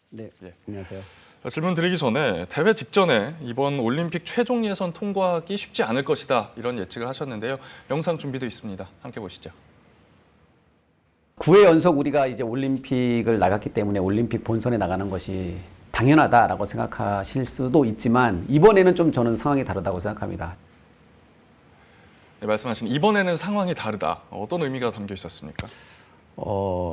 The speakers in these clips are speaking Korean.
네, 예. 안녕하세요. 질문 드리기 전에 대회 직전에 이번 올림픽 최종 예선 통과하기 쉽지 않을 것이다 이런 예측을 하셨는데요. 영상 준비도 있습니다. 함께 보시죠. 9회 연속 우리가 이제 올림픽을 나갔기 때문에 올림픽 본선에 나가는 것이 당연하다라고 생각하실 수도 있지만 이번에는 좀 저는 상황이 다르다고 생각합니다. 네, 말씀하신 이번에는 상황이 다르다. 어떤 의미가 담겨 있었습니까?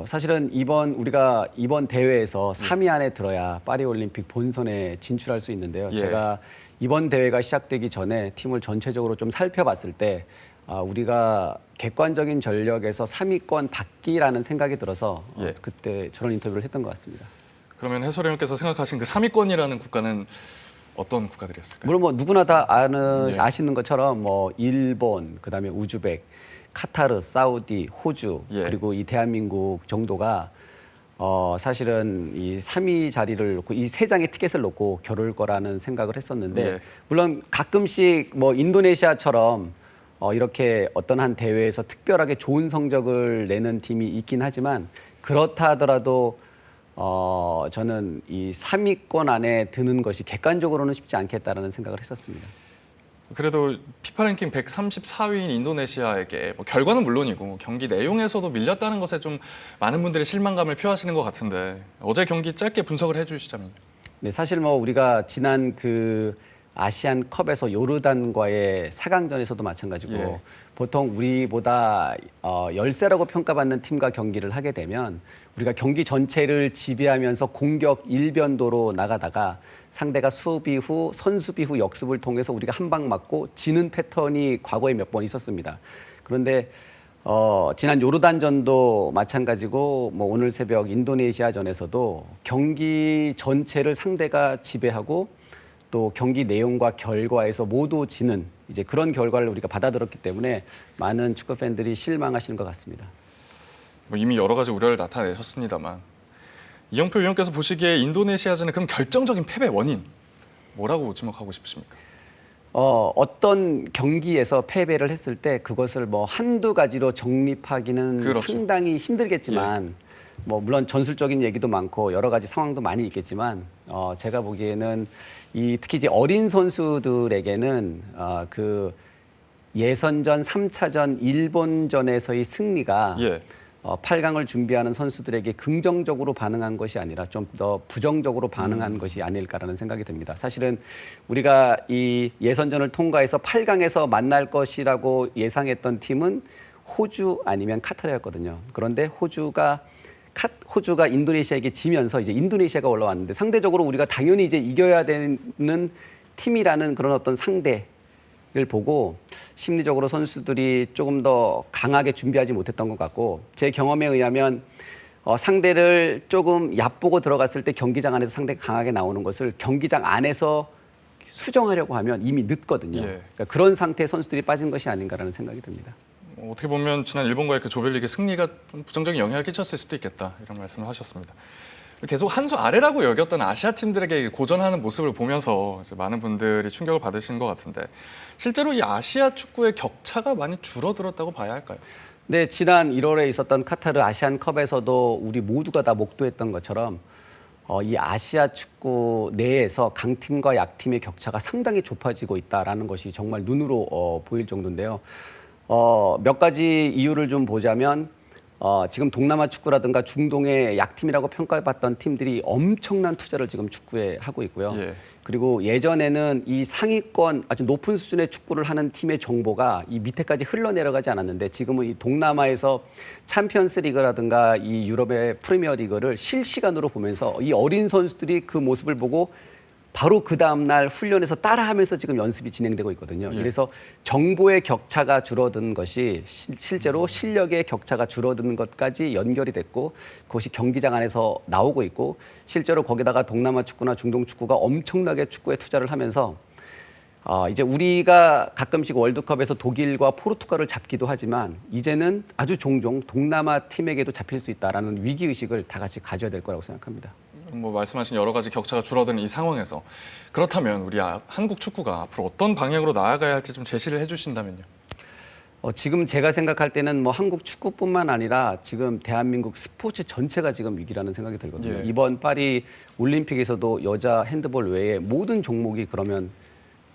사실은 우리가 이번 대회에서 3위 안에 들어야 파리 올림픽 본선에 진출할 수 있는데요. 예. 제가 이번 대회가 시작되기 전에 팀을 전체적으로 좀 살펴봤을 때 우리가 객관적인 전력에서 3위권 받기라는 생각이 들어서 예. 그때 저런 인터뷰를 했던 것 같습니다. 그러면 해설위원께서 생각하신 그 3위권이라는 국가는 어떤 국가들이었을까요? 물론 뭐 누구나 다 예. 아시는 것처럼 뭐 일본, 그다음에 우즈벡, 카타르, 사우디, 호주 예. 그리고 이 대한민국 정도가 사실은 이 3위 자리를 놓고 이 세 장의 티켓을 놓고 겨룰 거라는 생각을 했었는데 예. 물론 가끔씩 뭐 인도네시아처럼 이렇게 어떤 한 대회에서 특별하게 좋은 성적을 내는 팀이 있긴 하지만 그렇다 하더라도 저는 이 3위권 안에 드는 것이 객관적으로는 쉽지 않겠다라는 생각을 했었습니다. 그래도 피파 랭킹 134위인 인도네시아에게 뭐 결과는 물론이고 경기 내용에서도 밀렸다는 것에 좀 많은 분들이 실망감을 표하시는 것 같은데 어제 경기 짧게 분석을 해주시자면요. 네, 사실 뭐 우리가 지난 그 아시안컵에서 요르단과의 4강전에서도 마찬가지고 예. 보통 우리보다 열세라고 평가받는 팀과 경기를 하게 되면 우리가 경기 전체를 지배하면서 공격 일변도로 나가다가 상대가 수비 후, 선수비 후 역습을 통해서 우리가 한 방 맞고 지는 패턴이 과거에 몇 번 있었습니다. 그런데 지난 요르단전도 마찬가지고 뭐 오늘 새벽 인도네시아전에서도 경기 전체를 상대가 지배하고 또 경기 내용과 결과에서 모두 지는 이제 그런 결과를 우리가 받아들였기 때문에 많은 축구 팬들이 실망하시는 것 같습니다. 뭐 이미 여러 가지 우려를 나타내셨습니다만 이영표 위원께서 보시기에 인도네시아전의 그럼 결정적인 패배 원인 뭐라고 지목하고 싶으십니까? 어떤 경기에서 패배를 했을 때 그것을 뭐 한두 가지로 정립하기는 그렇죠. 상당히 힘들겠지만 뭐 물론 전술적인 얘기도 많고 여러 가지 상황도 많이 있겠지만 제가 보기에는 특히 이제 어린 선수들에게는 그 예선전 3차전 일본전에서의 승리가 예. 8강을 준비하는 선수들에게 긍정적으로 반응한 것이 아니라 좀 더 부정적으로 반응한 것이 아닐까라는 생각이 듭니다. 사실은 우리가 이 예선전을 통과해서 8강에서 만날 것이라고 예상했던 팀은 호주 아니면 카타르였거든요. 그런데 호주가 인도네시아에게 지면서 이제 인도네시아가 올라왔는데 상대적으로 우리가 당연히 이제 이겨야 되는 팀이라는 그런 어떤 상대 를 보고 심리적으로 선수들이 조금 더 강하게 준비하지 못했던 것 같고 제 경험에 의하면 상대를 조금 얕보고 들어갔을 때 경기장 안에서 상대가 강하게 나오는 것을 경기장 안에서 수정하려고 하면 이미 늦거든요. 예. 그러니까 그런 상태의 선수들이 빠진 것이 아닌가라는 생각이 듭니다. 어떻게 보면 지난 일본과의 그 조별리그 승리가 좀 부정적인 영향을 끼쳤을 수도 있겠다 이런 말씀을 하셨습니다. 계속 한 수 아래라고 여겼던 아시아 팀들에게 고전하는 모습을 보면서 이제 많은 분들이 충격을 받으신 것 같은데 실제로 이 아시아 축구의 격차가 많이 줄어들었다고 봐야 할까요? 네, 지난 1월에 있었던 카타르 아시안컵에서도 우리 모두가 다 목도했던 것처럼 이 아시아 축구 내에서 강팀과 약팀의 격차가 상당히 좁아지고 있다는 것이 정말 눈으로 보일 정도인데요. 몇 가지 이유를 좀 보자면 지금 동남아 축구라든가 중동의 약팀이라고 평가받던 팀들이 엄청난 투자를 지금 축구에 하고 있고요. 예. 그리고 예전에는 이 상위권 아주 높은 수준의 축구를 하는 팀의 정보가 이 밑에까지 흘러내려가지 않았는데 지금은 이 동남아에서 챔피언스 리그라든가 이 유럽의 프리미어 리그를 실시간으로 보면서 이 어린 선수들이 그 모습을 보고 바로 그 다음날 훈련에서 따라하면서 지금 연습이 진행되고 있거든요. 예. 그래서 정보의 격차가 줄어든 것이 실제로 실력의 격차가 줄어드는 것까지 연결이 됐고 그것이 경기장 안에서 나오고 있고 실제로 거기다가 동남아 축구나 중동 축구가 엄청나게 축구에 투자를 하면서 이제 우리가 가끔씩 월드컵에서 독일과 포르투갈을 잡기도 하지만 이제는 아주 종종 동남아 팀에게도 잡힐 수 있다라는 위기의식을 다 같이 가져야 될 거라고 생각합니다. 뭐 말씀하신 여러 가지 격차가 줄어드는 이 상황에서 그렇다면 우리 한국 축구가 앞으로 어떤 방향으로 나아가야 할지 좀 제시를 해주신다면요. 지금 제가 생각할 때는 뭐 한국 축구뿐만 아니라 지금 대한민국 스포츠 전체가 지금 위기라는 생각이 들거든요. 예. 이번 파리 올림픽에서도 여자 핸드볼 외에 모든 종목이 그러면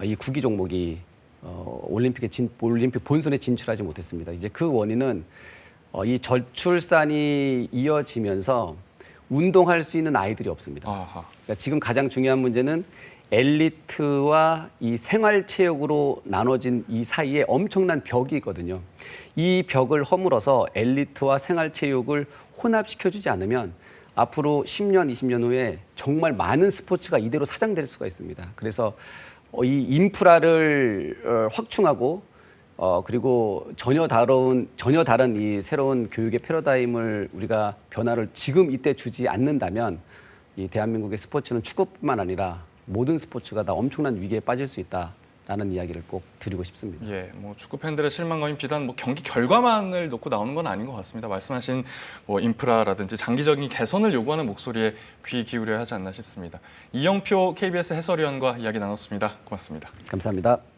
이 구기 종목이 올림픽 본선에 진출하지 못했습니다. 이제 그 원인은 이 저출산이 이어지면서 운동할 수 있는 아이들이 없습니다. 아하. 그러니까 지금 가장 중요한 문제는 엘리트와 이 생활체육으로 나눠진 이 사이에 엄청난 벽이 있거든요. 이 벽을 허물어서 엘리트와 생활체육을 혼합시켜주지 않으면 앞으로 10년, 20년 후에 정말 많은 스포츠가 이대로 사장될 수가 있습니다. 그래서 이 인프라를 확충하고 그리고 전혀 다른 이 새로운 교육의 패러다임을 우리가 변화를 지금 이때 주지 않는다면 이 대한민국의 스포츠는 축구뿐만 아니라 모든 스포츠가 다 엄청난 위기에 빠질 수 있다라는 이야기를 꼭 드리고 싶습니다. 예, 뭐 축구 팬들의 실망감이 비단 뭐 경기 결과만을 놓고 나오는 건 아닌 것 같습니다. 말씀하신 뭐 인프라라든지 장기적인 개선을 요구하는 목소리에 귀 기울여야 하지 않나 싶습니다. 이영표 KBS 해설위원과 이야기 나눴습니다. 고맙습니다. 감사합니다.